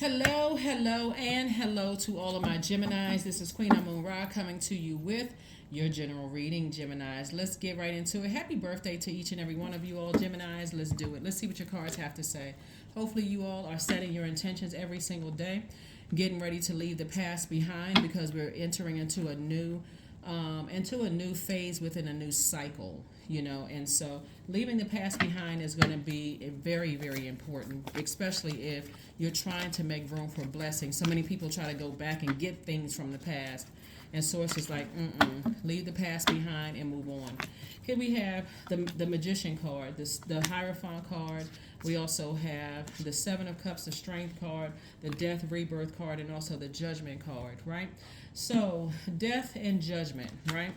Hello, hello, and hello to all of my Geminis. This is Queen Amun Ra coming to you with your general reading, Geminis. Let's get right into it. Happy birthday to each and every one of you all, Geminis. Let's do it. Let's see what your cards have to say. Hopefully, you all are setting your intentions every single day, getting ready to leave the past behind because we're entering into a new phase within a new cycle, and so leaving the past behind is going to be very, very important, especially if you're trying to make room for blessings. So many people try to go back and get things from the past, and source is like, leave the past behind and move on. Here we have the Magician card, the Hierophant card. We also have the Seven of Cups, the Strength card, the Death Rebirth card, and also the Judgment card, right? So, death and judgment, right?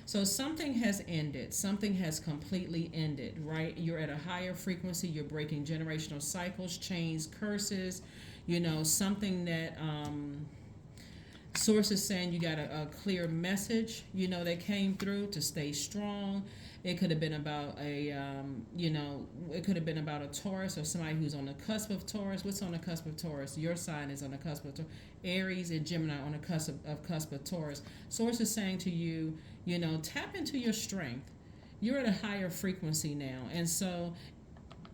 So, something has ended. Something has completely ended, right? You're at a higher frequency. You're breaking generational cycles, chains, curses, something that source is saying you got a clear message, that came through to stay strong. It could have been about it could have been about a Taurus or somebody who's on the cusp of Taurus. What's on the cusp of Taurus? Your sign is on the cusp of Taurus. Aries and Gemini on the cusp of Taurus. Source is saying to you, tap into your strength. You're at a higher frequency now, and so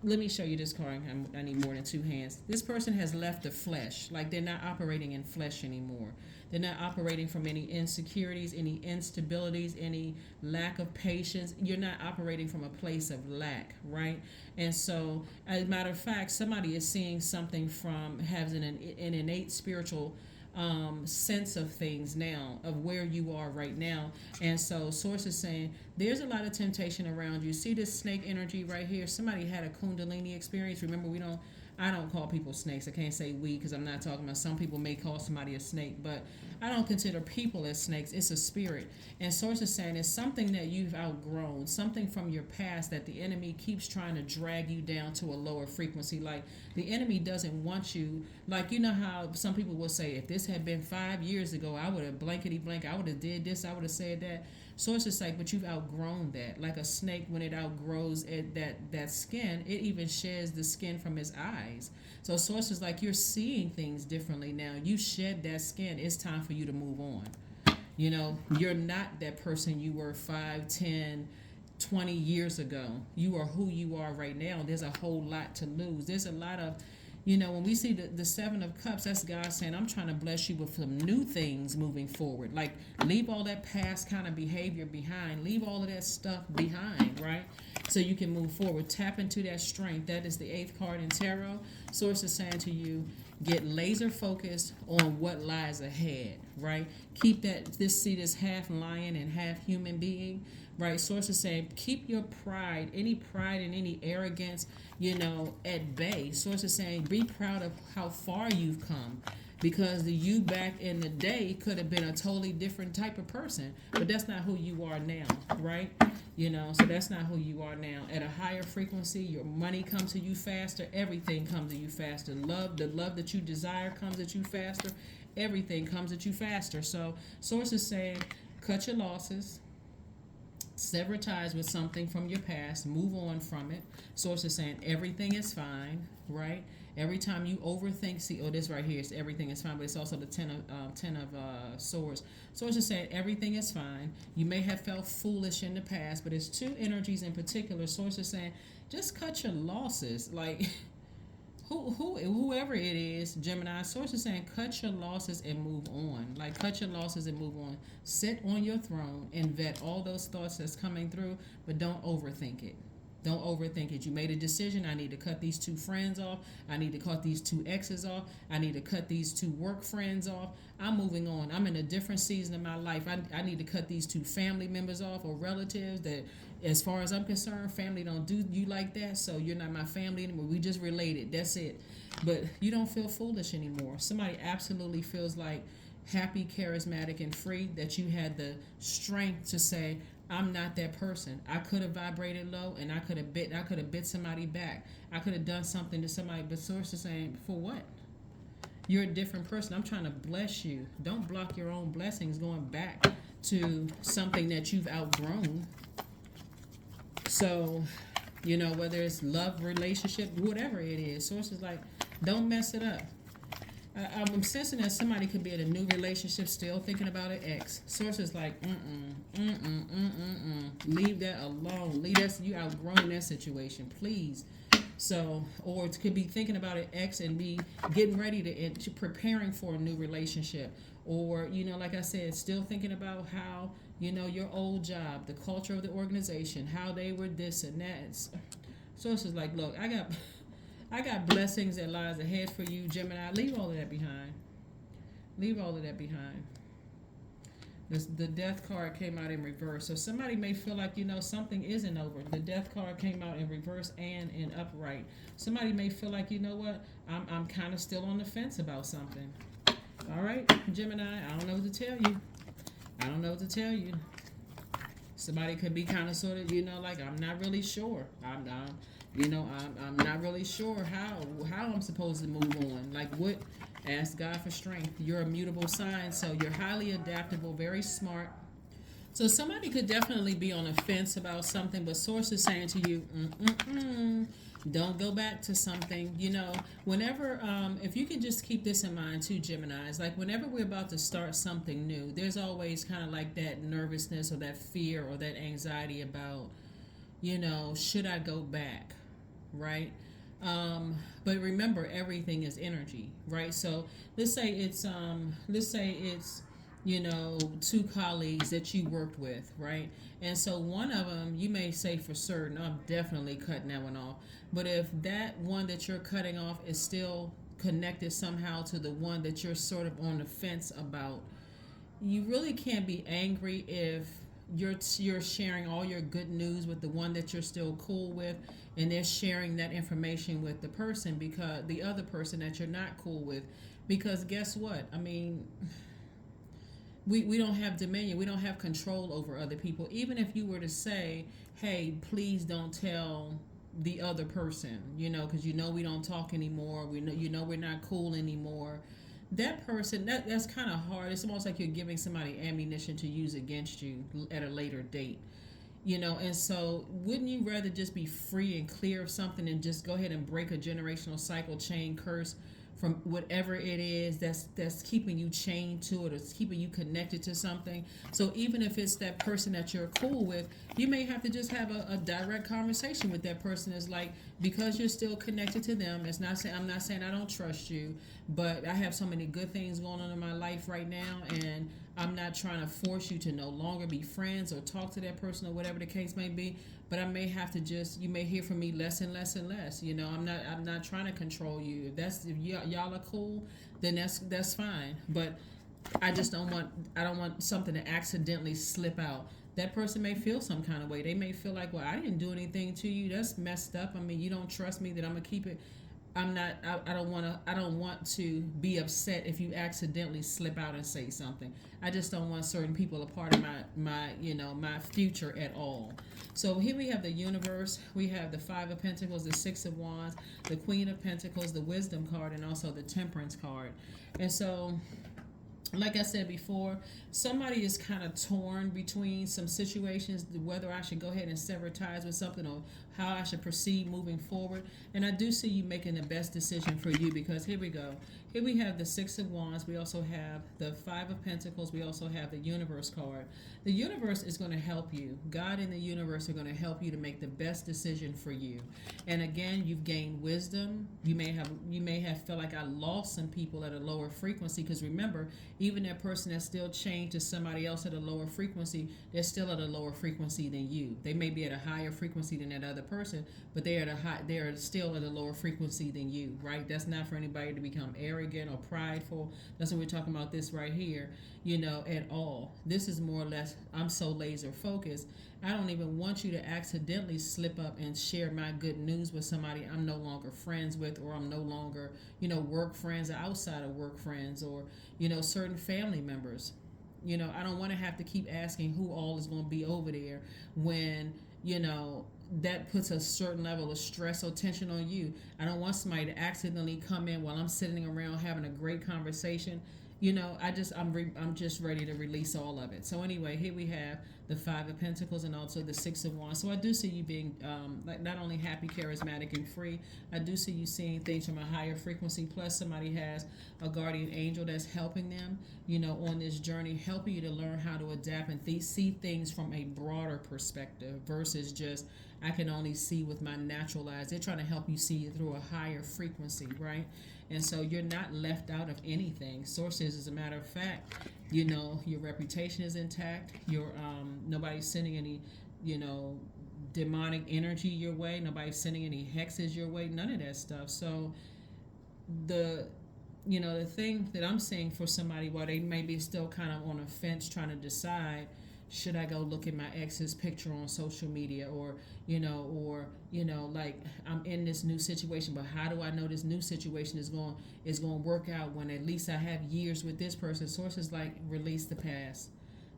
let me show you this card. I need more than two hands. This person has left the flesh. Like, they're not operating in flesh anymore. They're not operating from any insecurities, any instabilities, any lack of patience. You're not operating from a place of lack, right? And so, as a matter of fact, somebody is seeing something from having an innate spiritual sense of things now, of where you are right now. And so source is saying there's a lot of temptation around you. See this snake energy right here? Somebody had a kundalini experience. Remember, I don't call people snakes. I can't say we because I'm not talking about, some people may call somebody a snake, but I don't consider people as snakes. It's a spirit. And source is saying it's something that you've outgrown, something from your past that the enemy keeps trying to drag you down to a lower frequency. Like, the enemy doesn't want you, like, how some people will say, if this had been 5 years ago, I would have blankety blank, I would have did this, I would have said that. Source is like, but you've outgrown that. Like a snake, when it outgrows that skin, it even sheds the skin from its eyes. So source is like, you're seeing things differently now. You shed that skin. It's time for you to move on. You're not that person you were 5, 10, 20 years ago. You are who you are right now. There's a whole lot to lose. There's a lot of, when we see the Seven of Cups, that's God saying, I'm trying to bless you with some new things moving forward. Like, leave all that past kind of behavior behind. Leave all of that stuff behind, right? So you can move forward. Tap into that strength. That is the 8th card in tarot. Source is saying to you, get laser focused on what lies ahead, right? Keep this half lion and half human being, right? Source is saying, keep your pride and any arrogance, at bay. Source is saying, be proud of how far you've come, because the you back in the day could have been a totally different type of person, but that's not who you are now, right? So that's not who you are now. At a higher frequency, your money comes to you faster. Everything comes to you faster. The love that you desire comes at you faster. Everything comes at you faster. So source is saying, cut your losses. Sever ties with something from your past. Move on from it. Source is saying everything is fine, right? Every time you overthink, this right here is everything is fine, but it's also the ten of swords. Source is saying everything is fine. You may have felt foolish in the past, but it's two energies in particular. Source is saying just cut your losses. Like, whoever it is, Gemini, source is saying cut your losses and move on. Like, cut your losses and move on. Sit on your throne and vet all those thoughts that's coming through, but don't overthink it. Don't overthink it. You made a decision. I need to cut these 2 friends off. I need to cut these 2 exes off. I need to cut these 2 work friends off. I'm moving on. I'm in a different season of my life. I need to cut these 2 family members off, or relatives that, as far as I'm concerned, family don't do you like that, so you're not my family anymore. We just related. That's it. But you don't feel foolish anymore. Somebody absolutely feels like happy, charismatic, and free, that you had the strength to say, I'm not that person. I could have vibrated low, and I could have bit somebody back. I could have done something to somebody, but source is saying, for what? You're a different person. I'm trying to bless you. Don't block your own blessings going back to something that you've outgrown. So, whether it's love, relationship, whatever it is, source is like, don't mess it up. I'm sensing that somebody could be in a new relationship still thinking about an ex. Source is like, leave that alone. Leave that, you outgrown that situation, please. So, or it could be thinking about an ex and be getting ready to preparing for a new relationship. Or, like I said, still thinking about how, your old job, the culture of the organization, how they were this and that. Source is like, look, I got blessings that lies ahead for you, Gemini. Leave all of that behind. Leave all of that behind. The death card came out in reverse. So somebody may feel like, something isn't over. The death card came out in reverse and in upright. Somebody may feel like, you know what, I'm kind of still on the fence about something. All right, Gemini, I don't know what to tell you. I don't know what to tell you. Somebody could be kind of sort of, like, I'm not really sure. I'm not really sure how I'm supposed to move on. Like what? Ask God for strength. You're a mutable sign, so you're highly adaptable, very smart. So somebody could definitely be on a fence about something, but Source is saying to you, don't go back to something. Whenever, if you can just keep this in mind too, Geminis, like whenever we're about to start something new, there's always kind of like that nervousness or that fear or that anxiety about, should I go back? Right? But remember, everything is energy, right? So let's say it's two colleagues that you worked with, right? And so one of them, you may say for certain, I'm definitely cutting that one off. But if that one that you're cutting off is still connected somehow to the one that you're sort of on the fence about, you really can't be angry if you're sharing all your good news with the one that you're still cool with, and they're sharing that information with the person, because the other person that you're not cool with, because guess what, I mean, we don't have dominion, we don't have control over other people. Even if you were to say, hey, please don't tell the other person, because we don't talk anymore, we know we're not cool anymore, that person, that's kind of hard. It's almost like you're giving somebody ammunition to use against you at a later date. And so wouldn't you rather just be free and clear of something and just go ahead and break a generational cycle, chain, curse from whatever it is that's keeping you chained to it, or it's keeping you connected to something? So even if it's that person that you're cool with, you may have to just have a direct conversation with that person. It's like, because you're still connected to them, it's not saying, I'm not saying I don't trust you, but I have so many good things going on in my life right now, and I'm not trying to force you to no longer be friends or talk to that person or whatever the case may be. But I may have to you may hear from me less and less and less. I'm not trying to control you. If y'all are cool, then that's fine. But I don't want something to accidentally slip out. That person may feel some kind of way. They may feel like, well, I didn't do anything to you. That's messed up. I mean, you don't trust me that I'm gonna keep it. I'm not. I don't want to be upset if you accidentally slip out and say something. I just don't want certain people a part of my future at all. So here we have the universe. We have the Five of Pentacles, the Six of Wands, the Queen of Pentacles, the Wisdom card, and also the Temperance card. And so, like I said before, somebody is kind of torn between some situations, whether I should go ahead and sever ties with something or how I should proceed moving forward. And I do see you making the best decision for you, because here we go. Here we have the Six of Wands. We also have the Five of Pentacles. We also have the Universe card. The universe is going to help you. God and the universe are going to help you to make the best decision for you. And again, you've gained wisdom. You may have felt like I lost some people at a lower frequency, because remember, even that person that's still chained to somebody else at a lower frequency, they're still at a lower frequency than you. They may be at a higher frequency than that other person, but they're still at a lower frequency than you, right? That's not for anybody to become arrogant or prideful. That's what we're talking about this right here, at all. This is more or less, I'm so laser focused, I don't even want you to accidentally slip up and share my good news with somebody I'm no longer friends with, or I'm no longer, work friends or outside of work friends, or, certain family members. I don't want to have to keep asking who all is going to be over there when, that puts a certain level of stress or tension on you. I don't want somebody to accidentally come in while I'm sitting around having a great conversation I'm just ready to release all of it. So anyway, here we have the Five of Pentacles and also the Six of Wands. So I do see you being like not only happy, charismatic, and free. I do see you seeing things from a higher frequency. Plus, somebody has a guardian angel that's helping them, on this journey, helping you to learn how to adapt and see things from a broader perspective versus just I can only see with my natural eyes. They're trying to help you see it through a higher frequency, right? And so you're not left out of anything. Sources, as a matter of fact, your reputation is intact. Nobody's sending any, demonic energy your way. Nobody's sending any hexes your way. None of that stuff. So the thing that I'm seeing for somebody while they may be still kind of on a fence trying to decide, should I go look at my ex's picture on social media or like I'm in this new situation, but how do I know this new situation is going to work out when at least I have years with this person? Sources like release the past.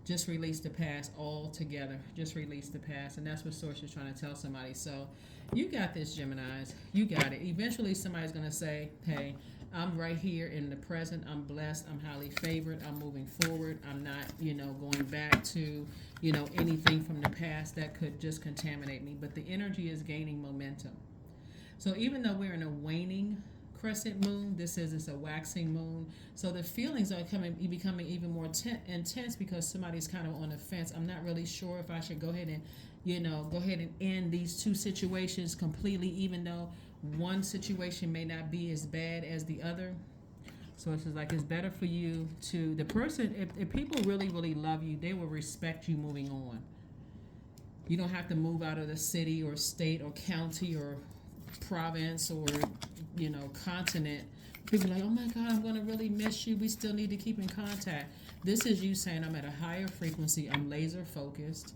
Just release the past altogether. Just release the past. And that's what Source is trying to tell somebody. So you got this, Geminis. You got it. Eventually somebody's going to say, hey, I'm right here in the present. I'm blessed. I'm highly favored. I'm moving forward. I'm not, going back to, anything from the past that could just contaminate me. But the energy is gaining momentum. So even though we're in a waning crescent moon, this is it's a waxing moon. So the feelings are becoming even more intense because somebody's kind of on the fence. I'm not really sure if I should go ahead and end these two situations completely, even though one situation may not be as bad as the other. So it's just like it's better for you to the person. If people really really love you, they will respect you moving on. You don't have to move out of the city or state or county or province or continent. People are like, oh my God, I'm going to really miss you. We still need to keep in contact. This is you saying I'm at a higher frequency. I'm laser focused.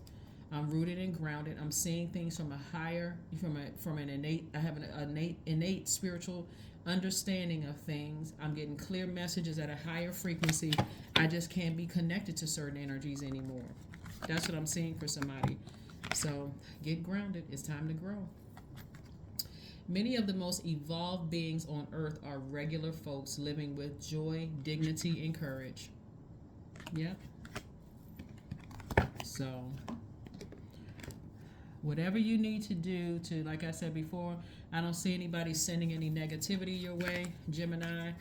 I'm rooted and grounded. I'm seeing things from a higher, from an innate. I have an innate spiritual understanding of things. I'm getting clear messages at a higher frequency. I just can't be connected to certain energies anymore. That's what I'm seeing for somebody. So get grounded. It's time to grow. Many of the most evolved beings on earth are regular folks living with joy, dignity, and courage. Yep. So whatever you need to do to, like I said before, I don't see anybody sending any negativity your way, Gemini.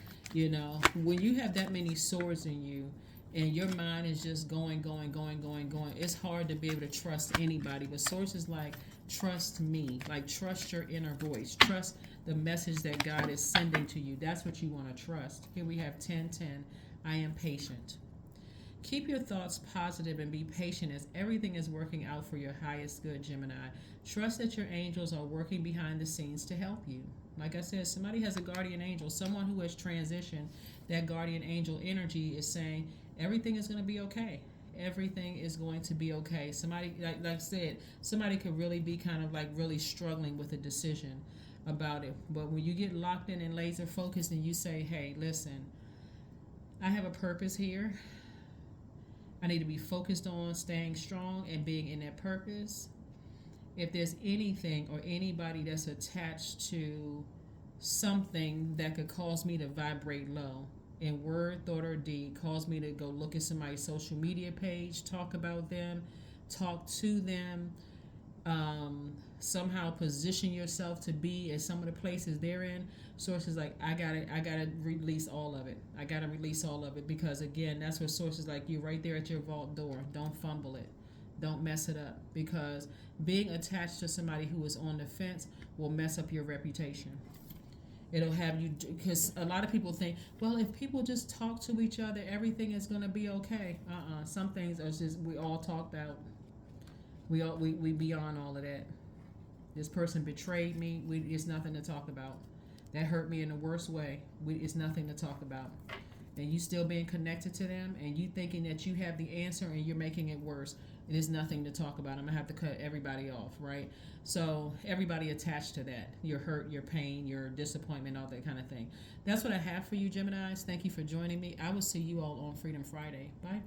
When you have that many swords in you and your mind is just going, it's hard to be able to trust anybody. But sources like, trust me, like trust your inner voice, trust the message that God is sending to you. That's what you want to trust. Here we have 10:10. I am patient. Keep your thoughts positive and be patient as everything is working out for your highest good, Gemini. Trust that your angels are working behind the scenes to help you. Like I said, somebody has a guardian angel, someone who has transitioned. That guardian angel energy is saying everything is going to be okay. Everything is going to be okay. Somebody, like I said, somebody could really be kind of like really struggling with a decision about it. But when you get locked in and laser focused and you say, hey, listen, I have a purpose here. I need to be focused on staying strong and being in that purpose. If there's anything or anybody that's attached to something that could cause me to vibrate low, in word, thought, or deed, cause me to go look at somebody's social media page, talk about them, talk to them, somehow position yourself to be in some of the places they're in. Sources like, I gotta release all of it. I gotta release all of it because again, that's what sources like you right there at your vault door. Don't fumble it. Don't mess it up because being attached to somebody who is on the fence will mess up your reputation. It'll have you, because a lot of people think, well, if people just talk to each other, everything is going to be okay. Some things are just, we all talked out. We beyond all of that. This person betrayed me. It's nothing to talk about. That hurt me in the worst way. It's nothing to talk about. And you still being connected to them and you thinking that you have the answer and you're making it worse. It is nothing to talk about. I'm going to have to cut everybody off, right? So everybody attached to that. Your hurt, your pain, your disappointment, all that kind of thing. That's what I have for you, Geminis. Thank you for joining me. I will see you all on Freedom Friday. Bye.